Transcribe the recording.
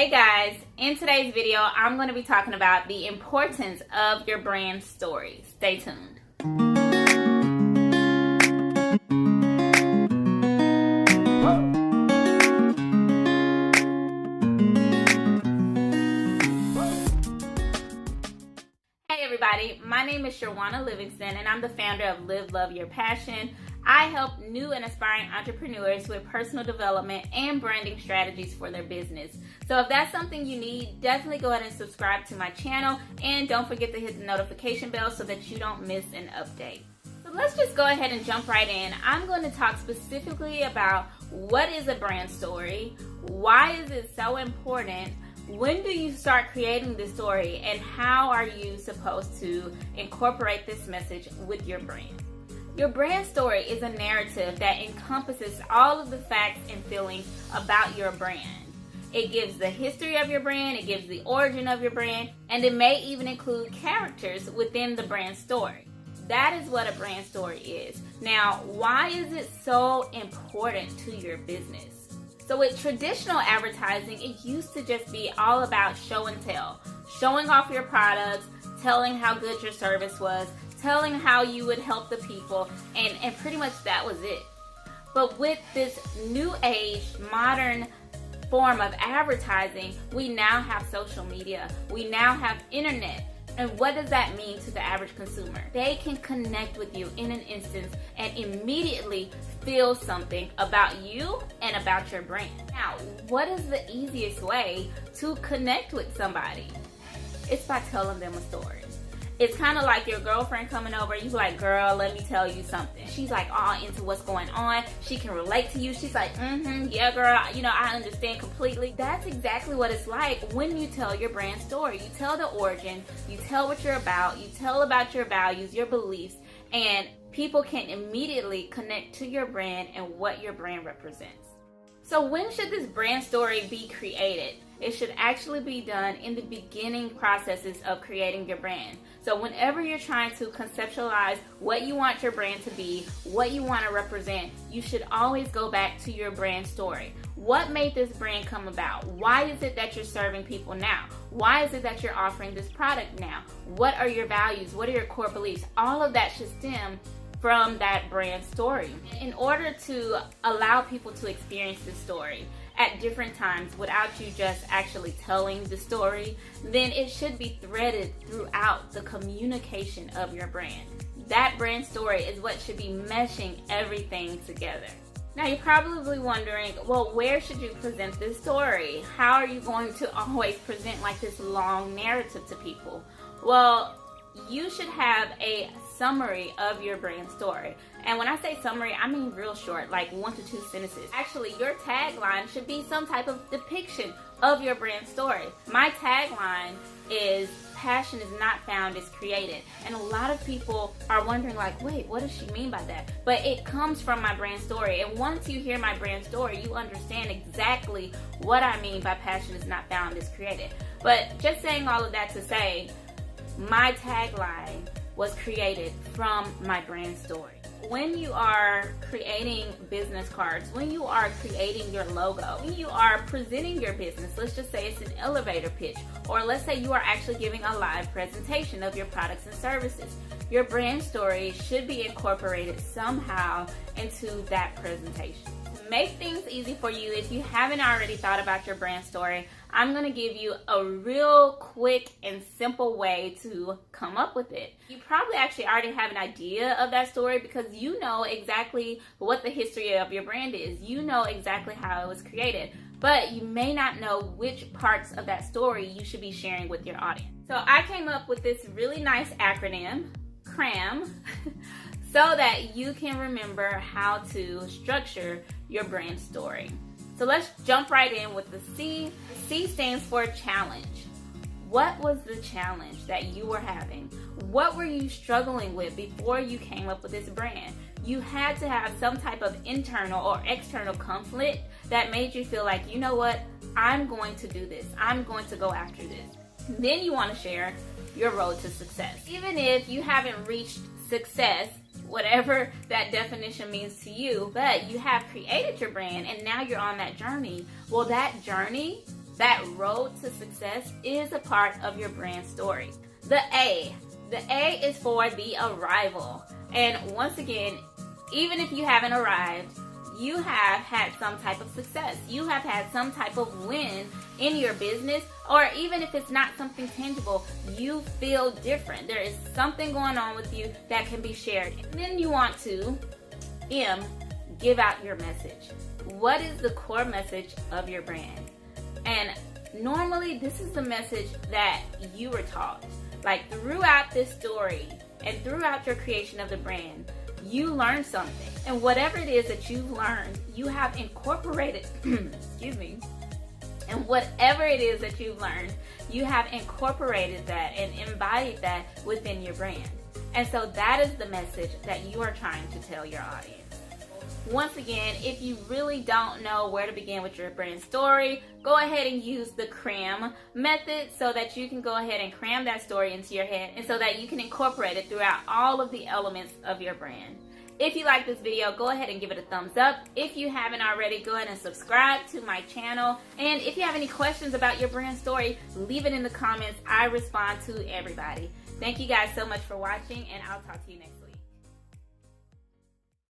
Hey guys, in today's video, I'm going to be talking about the importance of your brand story. Stay tuned. Hey everybody, my name is C.R.A.M Livingston and I'm the founder of Live Love Your Passion. I help new and aspiring entrepreneurs with personal development and branding strategies for their business. So if that's something you need, definitely go ahead and subscribe to my channel and don't forget to hit the notification bell so that you don't miss an update. So let's just go ahead and jump right in. I'm going to talk specifically about what is a brand story, why is it so important, when do you start creating this story, and how are you supposed to incorporate this message with your brand. Your brand story is a narrative that encompasses all of the facts and feelings about your brand. It gives the history of your brand, it gives the origin of your brand, and it may even include characters within the brand story. That is what a brand story is. Now, why is it so important to your business? So with traditional advertising, it used to just be all about show and tell. Showing off your products, telling how good your service was, telling how you would help the people, and pretty much that was it. But with this new age, modern form of advertising, we now have social media. We now have internet. And what does that mean to the average consumer? They can connect with you in an instant and immediately feel something about you and about your brand. Now, what is the easiest way to connect with somebody? It's by telling them a story. It's kind of like your girlfriend coming over. You're like, girl, let me tell you something. She's like all into what's going on. She can relate to you. She's like, yeah, girl, I understand completely. That's exactly what it's like when you tell your brand story. You tell the origin, you tell what you're about, you tell about your values, your beliefs, and people can immediately connect to your brand and what your brand represents. So when should this brand story be created? It should actually be done in the beginning processes of creating your brand. So whenever you're trying to conceptualize what you want your brand to be, what you want to represent, you should always go back to your brand story. What made this brand come about? Why is it that you're serving people now? Why is it that you're offering this product now? What are your values? What are your core beliefs? All of that should stem from that brand story. In order to allow people to experience this story at different times without you just actually telling the story, then it should be threaded throughout the communication of your brand. That brand story is what should be meshing everything together. Now you're probably wondering, well, where should you present this story? How are you going to always present like this long narrative to people? Well, you should have a summary of your brand story. And when I say summary, I mean real short, like 1 to 2 sentences. Actually, your tagline should be some type of depiction of your brand story. My tagline is, passion is not found, it's created. And a lot of people are wondering like, wait, what does she mean by that? But it comes from my brand story. And once you hear my brand story, you understand exactly what I mean by passion is not found, it's created. But just saying all of that to say, my tagline was created from my brand story. When you are creating business cards, when you are creating your logo, when you are presenting your business, let's just say it's an elevator pitch, or let's say you are actually giving a live presentation of your products and services, your brand story should be incorporated somehow into that presentation. To make things easy for you, if you haven't already thought about your brand story, I'm going to give you a real quick and simple way to come up with it. You probably actually already have an idea of that story because you know exactly what the history of your brand is. You know exactly how it was created, but you may not know which parts of that story you should be sharing with your audience. So I came up with this really nice acronym, C.R.A.M, so that you can remember how to structure your brand story. So let's jump right in with the C. C stands for challenge. What was the challenge that you were having? What were you struggling with before you came up with this brand? You had to have some type of internal or external conflict that made you feel like, you know what, I'm going to do this. I'm going to go after this. Then you want to share your road to success. Even if you haven't reached success, whatever that definition means to you, but you have created your brand and now you're on that journey. Well, that journey That road to success is a part of your brand story. The A is for the arrival. And once again, even if you haven't arrived, you have had some type of success. You have had some type of win in your business, or even if it's not something tangible, you feel different. There is something going on with you that can be shared. And then you want to, M, give out your message. What is the core message of your brand? And normally this is the message that you were taught. Like throughout this story and throughout your creation of the brand, you learned something. And whatever it is that you've learned, you have incorporated, excuse me, and whatever it is that you've learned, you have incorporated that and embodied that within your brand. And so that is the message that you are trying to tell your audience. Once again, if you really don't know where to begin with your brand story, go ahead and use the C.R.A.M method so that you can go ahead and cram that story into your head and so that you can incorporate it throughout all of the elements of your brand. If you like this video, go ahead and give it a thumbs up. If you haven't already, go ahead and subscribe to my channel. And if you have any questions about your brand story, leave it in the comments. I respond to everybody. Thank you guys so much for watching, and I'll talk to you next time.